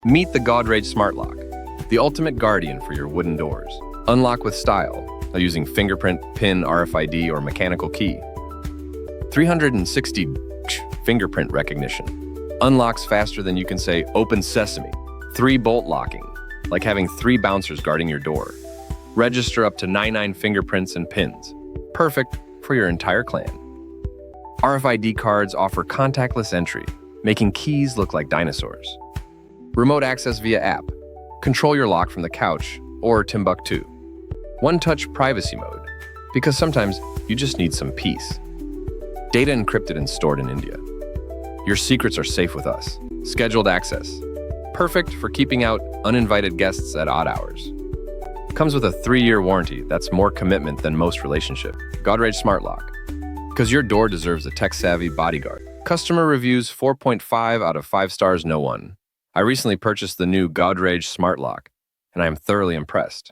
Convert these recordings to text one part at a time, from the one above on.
Meet the Godrej Smart Lock, the ultimate guardian for your wooden doors. Unlock with style by using fingerprint, PIN, RFID, or mechanical key. 360 fingerprint recognition. Unlocks faster than you can say open sesame. 3-bolt locking, like having 3 bouncers guarding your door. Register up to 99 fingerprints and pins. Perfect for your entire clan. RFID cards offer contactless entry, making keys look like dinosaurs. Remote access via app. Control your lock from the couch or Timbuktu. One-touch privacy mode, because sometimes you just need some peace. Data encrypted and stored in India. Your secrets are safe with us. Scheduled access. Perfect for keeping out uninvited guests at odd hours. Comes with a 3-year warranty that's more commitment than most relationships. Godrej Smart Lock. Because your door deserves a tech-savvy bodyguard. Customer reviews 4.5 out of 5 stars, no one. I recently purchased the new Godrej Smart Lock, and I am thoroughly impressed.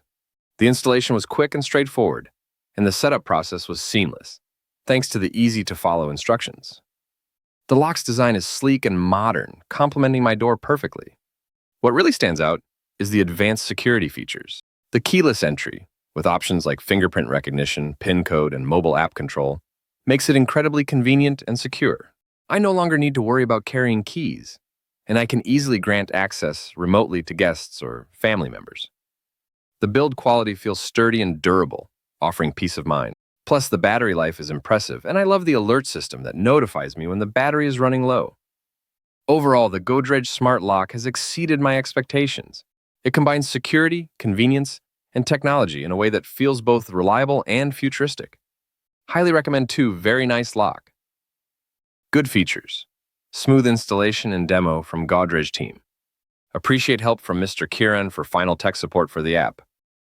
The installation was quick and straightforward, and the setup process was seamless, thanks to the easy-to-follow instructions. The lock's design is sleek and modern, complementing my door perfectly. What really stands out is the advanced security features. The keyless entry, with options like fingerprint recognition, PIN code, and mobile app control, makes it incredibly convenient and secure. I no longer need to worry about carrying keys, and I can easily grant access remotely to guests or family members. The build quality feels sturdy and durable, offering peace of mind. Plus, the battery life is impressive, and I love the alert system that notifies me when the battery is running low. Overall, the Godrej Smart Lock has exceeded my expectations. It combines security, convenience, and technology in a way that feels both reliable and futuristic. Highly recommend too. Very nice lock. Good features. Smooth installation and demo from Godrej team. Appreciate help from Mr. Kiran for final tech support for the app.